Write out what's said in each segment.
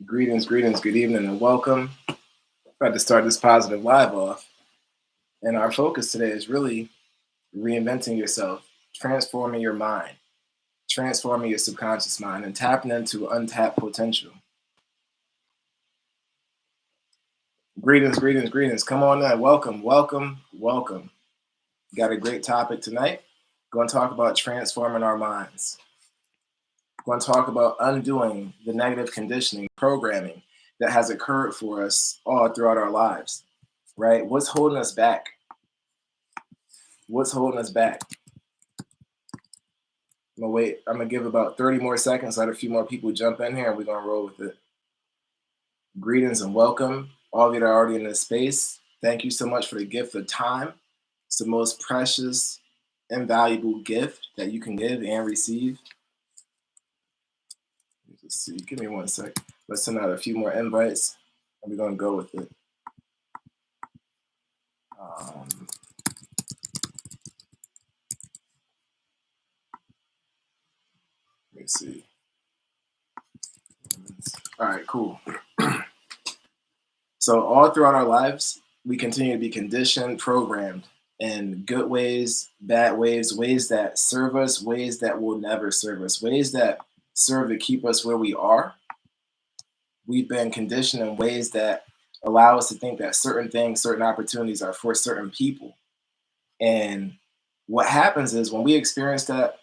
Greetings, good evening, and welcome. About to start this positive live off. And our focus today is really reinventing yourself, transforming your mind, transforming your subconscious mind, and tapping into untapped potential. Greetings. Come on in. Welcome. Got a great topic tonight. Going to talk about transforming our minds. Going to talk about undoing the negative conditioning, programming that has occurred for us all throughout our lives, right? What's holding us back? I'm gonna give about 30 more seconds, let a few more people jump in here, and we're gonna roll with it. Greetings and welcome, all of you that are already in this space. Thank you so much for the gift of time. It's the most precious and valuable gift that you can give and receive. Let's see, give me 1 sec. Let's send out a few more invites, and we're gonna go with it. Let's see. All right, cool. So all throughout our lives, we continue to be conditioned, programmed in good ways, bad ways, ways that serve us, ways that will never serve us, ways that serve to keep us where we are. We've been conditioned in ways that allow us to think that certain things, certain opportunities are for certain people. And what happens is when we experience that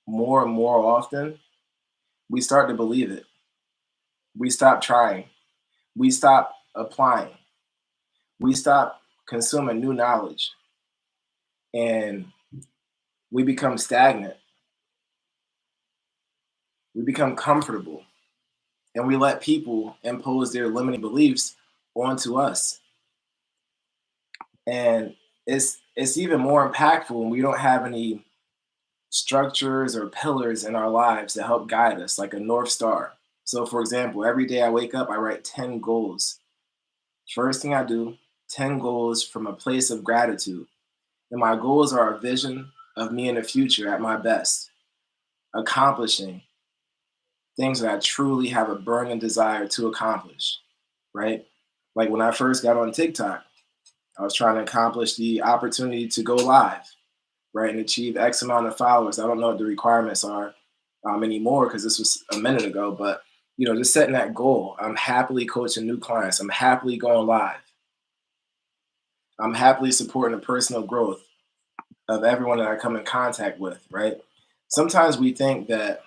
more and more often, we start to believe it. We stop trying. We stop applying. We stop consuming new knowledge. And we become stagnant. We become comfortable. And we let people impose their limiting beliefs onto us. And it's even more impactful when we don't have any structures or pillars in our lives to help guide us, like a North Star. So, for example, every day I wake up, I write 10 goals. First thing I do, 10 goals from a place of gratitude. And my goals are a vision of me in the future at my best, accomplishing things that I truly have a burning desire to accomplish, right? Like when I first got on TikTok, I was trying to accomplish the opportunity to go live, right, and achieve X amount of followers. I don't know what the requirements are anymore because this was a minute ago, but just setting that goal. I'm happily coaching new clients. I'm happily going live. I'm happily supporting the personal growth of everyone that I come in contact with, right? Sometimes we think that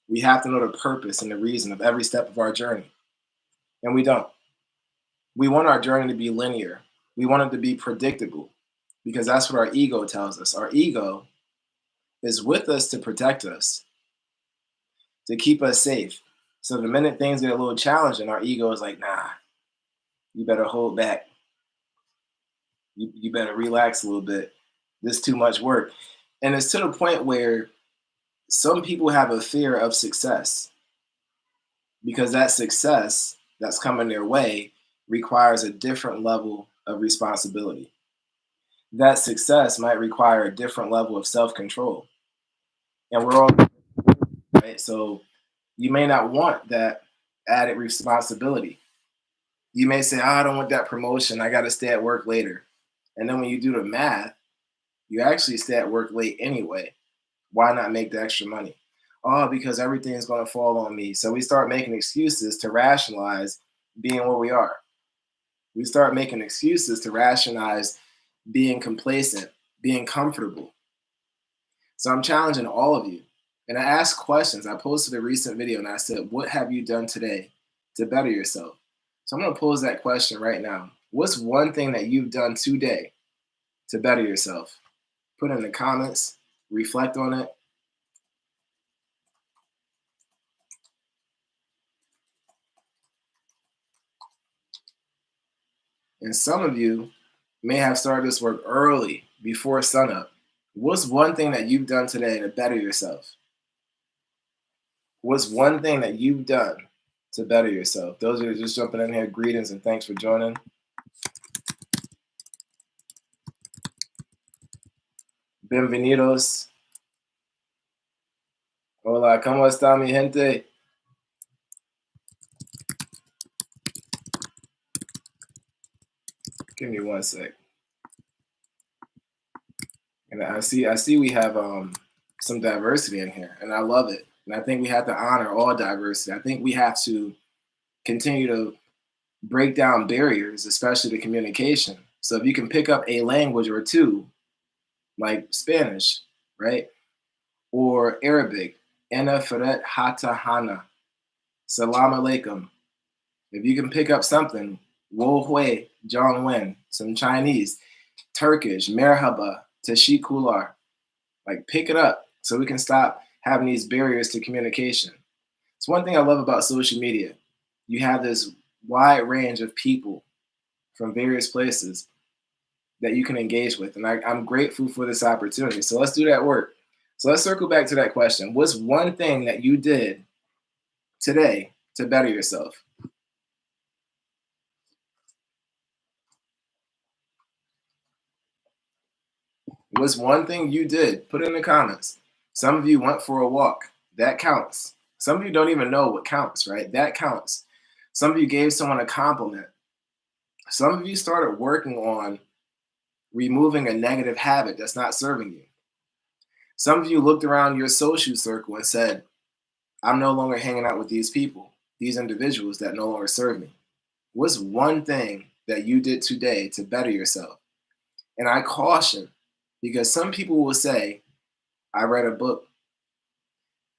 we have to know the purpose and the reason of every step of our journey, and we don't. We want our journey to be linear. We want it to be predictable because that's what our ego tells us. Our ego is with us to protect us, to keep us safe. So the minute things get a little challenging, our ego is like, nah, you better hold back. You better relax a little bit. This is too much work. And it's to the point where some people have a fear of success because that success that's coming their way requires a different level of responsibility. That success might require a different level of self-control. And we're all right. So you may not want that added responsibility. You may say, I don't want that promotion. I got to stay at work later. And then when you do the math, you actually stay at work late anyway. Why not make the extra money? Oh, because everything's going to fall on me. So we start making excuses to rationalize being where we are. We start making excuses to rationalize being complacent, being comfortable. So I'm challenging all of you. And I asked questions. I posted a recent video and I said, what have you done today to better yourself? So I'm going to pose that question right now. What's one thing that you've done today to better yourself? Put it in the comments, reflect on it. And some of you may have started this work early, before sunup. What's one thing that you've done today to better yourself? What's one thing that you've done to better yourself? Those who are just jumping in here, greetings and thanks for joining. Bienvenidos. Hola, ¿cómo está mi gente? one sec. And I see we have some diversity in here, and I love it. And I think we have to honor all diversity. I think we have to continue to break down barriers, especially to communication. So if you can pick up a language or two, like Spanish, right? Or Arabic, Ena Feret Hata Hana, Salam Alaikum. If you can pick up something, Wo Hui, John Wen, some Chinese, Turkish, Merhaba, Tashikular, like pick it up so we can stop having these barriers to communication. It's one thing I love about social media. You have this wide range of people from various places that you can engage with. And I'm grateful for this opportunity. So let's do that work. So let's circle back to that question. What's one thing that you did today to better yourself? What's one thing you did? Put it in the comments. Some of you went for a walk. That counts. Some of you don't even know what counts, right? That counts. Some of you gave someone a compliment. Some of you started working on removing a negative habit that's not serving you. Some of you looked around your social circle and said, I'm no longer hanging out with these people, these individuals that no longer serve me. What's one thing that you did today to better yourself? And I caution, because some people will say, I read a book,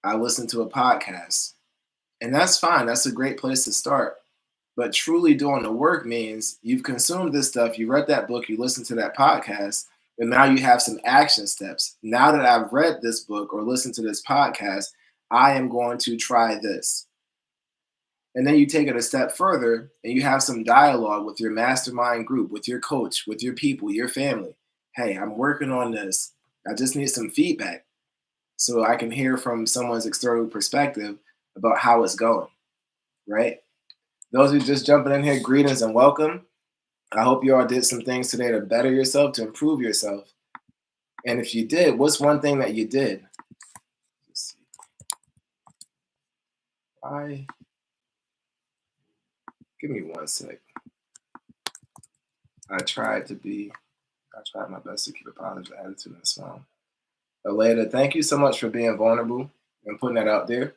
I listened to a podcast, and that's fine. That's a great place to start. But truly doing the work means you've consumed this stuff, you read that book, you listened to that podcast, and now you have some action steps. Now that I've read this book or listened to this podcast, I am going to try this. And then you take it a step further and you have some dialogue with your mastermind group, with your coach, with your people, your family. Hey, I'm working on this. I just need some feedback so I can hear from someone's external perspective about how it's going, right? Those who just jumping in here, greetings and welcome. I hope you all did some things today to better yourself, to improve yourself. And if you did, what's one thing that you did? Let's see. Give me one sec. I tried my best to keep a positive attitude and smile. Aleda, thank you so much for being vulnerable and putting that out there.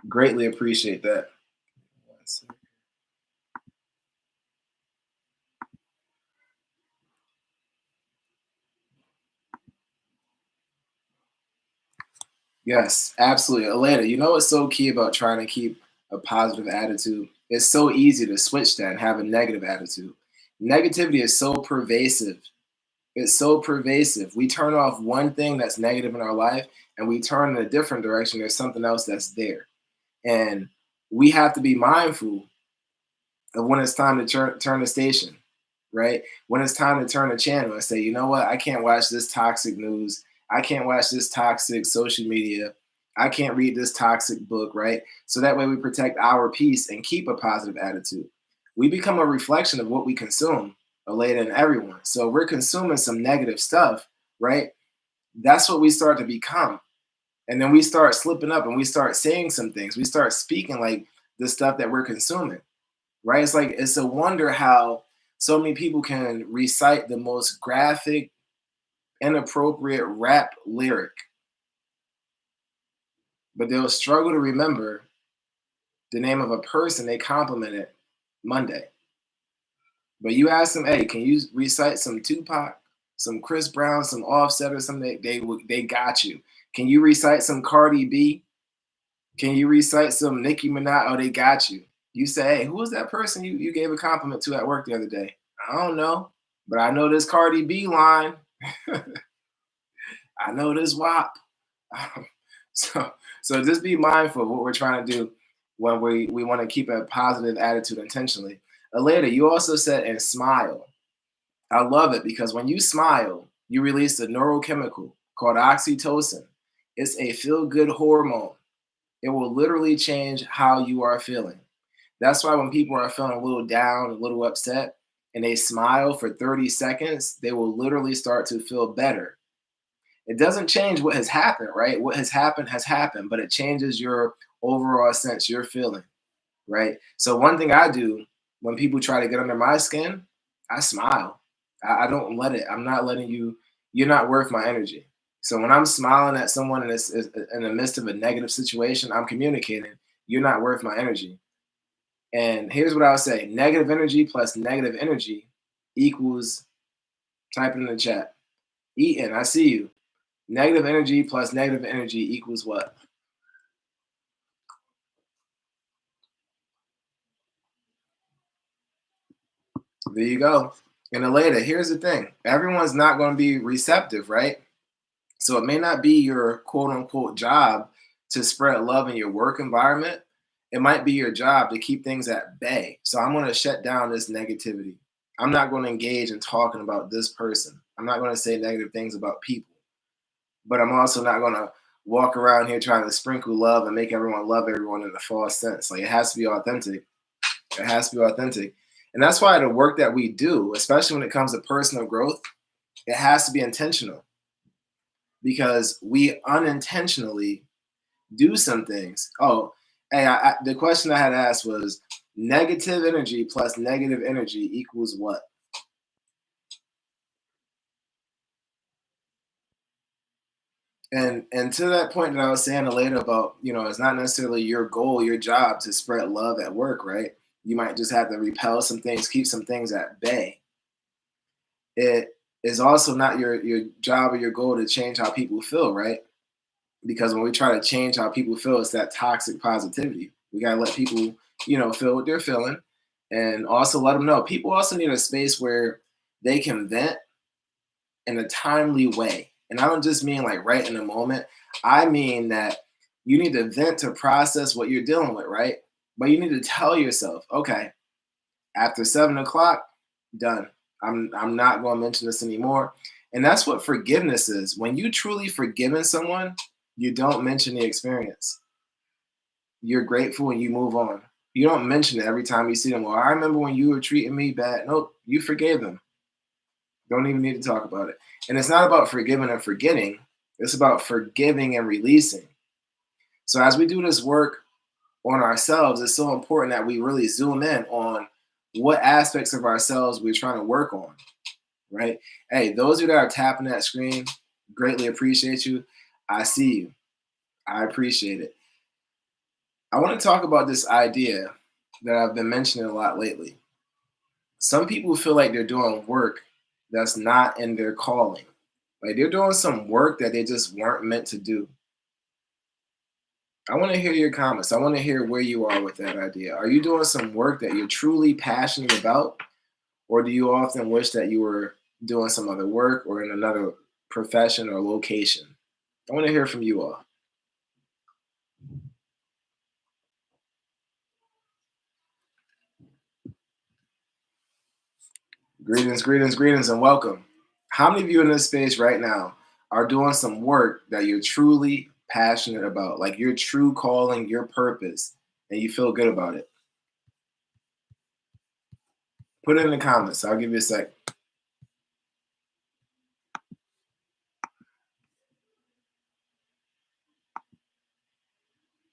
Greatly appreciate that. One sec. Yes, absolutely. Aleda, you know what's so key about trying to keep a positive attitude? It's so easy to switch that and have a negative attitude. Negativity is so pervasive. It's so pervasive. We turn off one thing that's negative in our life and we turn in a different direction. There's something else that's there. And we have to be mindful of when it's time to turn the station, right? When it's time to turn the channel and say, you know what, I can't watch this toxic news. I can't watch this toxic social media. I can't read this toxic book, right? So that way we protect our peace and keep a positive attitude. We become a reflection of what we consume, Aleda and everyone. So we're consuming some negative stuff, right? That's what we start to become. And then we start slipping up and we start saying some things. We start speaking like the stuff that we're consuming, right? It's like, it's a wonder how so many people can recite the most graphic, inappropriate rap lyric, but they'll struggle to remember the name of a person they complimented Monday. But you ask them, hey, can you recite some Tupac, some Chris Brown, some Offset or something? They got you. Can you recite some Cardi B? Can you recite some Nicki Minaj? Oh, they got you. You say, hey, who was that person you gave a compliment to at work the other day? I don't know, but I know this Cardi B line. I know this WAP. so so just be mindful of what we're trying to do when we want to keep a positive attitude intentionally. Later, you also said and smile. I love it because when you smile, you release a neurochemical called oxytocin. It's a feel-good hormone. It will literally change how you are feeling. That's why when people are feeling a little down, a little upset, and they smile for 30 seconds, they will literally start to feel better. It doesn't change what has happened, right? What has happened, but it changes your overall sense, your feeling, right? So one thing I do when people try to get under my skin, I smile. I don't let it. I'm not letting you. You're not worth my energy. So when I'm smiling at someone and it's in the midst of a negative situation, I'm communicating. You're not worth my energy. And here's what I'll say: negative energy plus negative energy equals. Type it in the chat. Eaton, I see you. Negative energy plus negative energy equals what? There you go. And then later, here's the thing: everyone's not going to be receptive, right? So it may not be your quote unquote job to spread love in your work environment. It might be your job to keep things at bay. So I'm going to shut down this negativity. I'm not going to engage in talking about this person. I'm not going to say negative things about people. But I'm also not going to walk around here trying to sprinkle love and make everyone love everyone in a false sense. Like, it has to be authentic. It has to be authentic. And that's why the work that we do, especially when it comes to personal growth, it has to be intentional, because we unintentionally do some things. Oh, hey, the question I had asked was negative energy plus negative energy equals what? And to that point that I was saying later about, it's not necessarily your goal, your job to spread love at work, right? You might just have to repel some things, keep some things at bay. It is also not your job or your goal to change how people feel, right? Because when we try to change how people feel, it's that toxic positivity. We gotta let people, feel what they're feeling, and also let them know. People also need a space where they can vent in a timely way. And I don't just mean like right in the moment. I mean that you need to vent to process what you're dealing with, right? But you need to tell yourself, okay, after 7 o'clock, done. I'm not going to mention this anymore. And that's what forgiveness is. When you truly forgiven someone, you don't mention the experience. You're grateful and you move on. You don't mention it every time you see them. Well, I remember when you were treating me bad. Nope, you forgave them. Don't even need to talk about it. And it's not about forgiving and forgetting. It's about forgiving and releasing. So as we do this work on ourselves, it's so important that we really zoom in on what aspects of ourselves we're trying to work on, right? Hey, those of you that are tapping that screen, greatly appreciate you. I see you. I appreciate it. I want to talk about this idea that I've been mentioning a lot lately. Some people feel like they're doing work that's not in their calling. Like, they're doing some work that they just weren't meant to do. I want to hear your comments. I want to hear where you are with that idea. Are you doing some work that you're truly passionate about? Or do you often wish that you were doing some other work or in another profession or location? I want to hear from you all. Greetings, greetings, greetings, and welcome. How many of you in this space right now are doing some work that you're truly passionate about, like your true calling, your purpose, and you feel good about it? Put it in the comments. I'll give you a sec.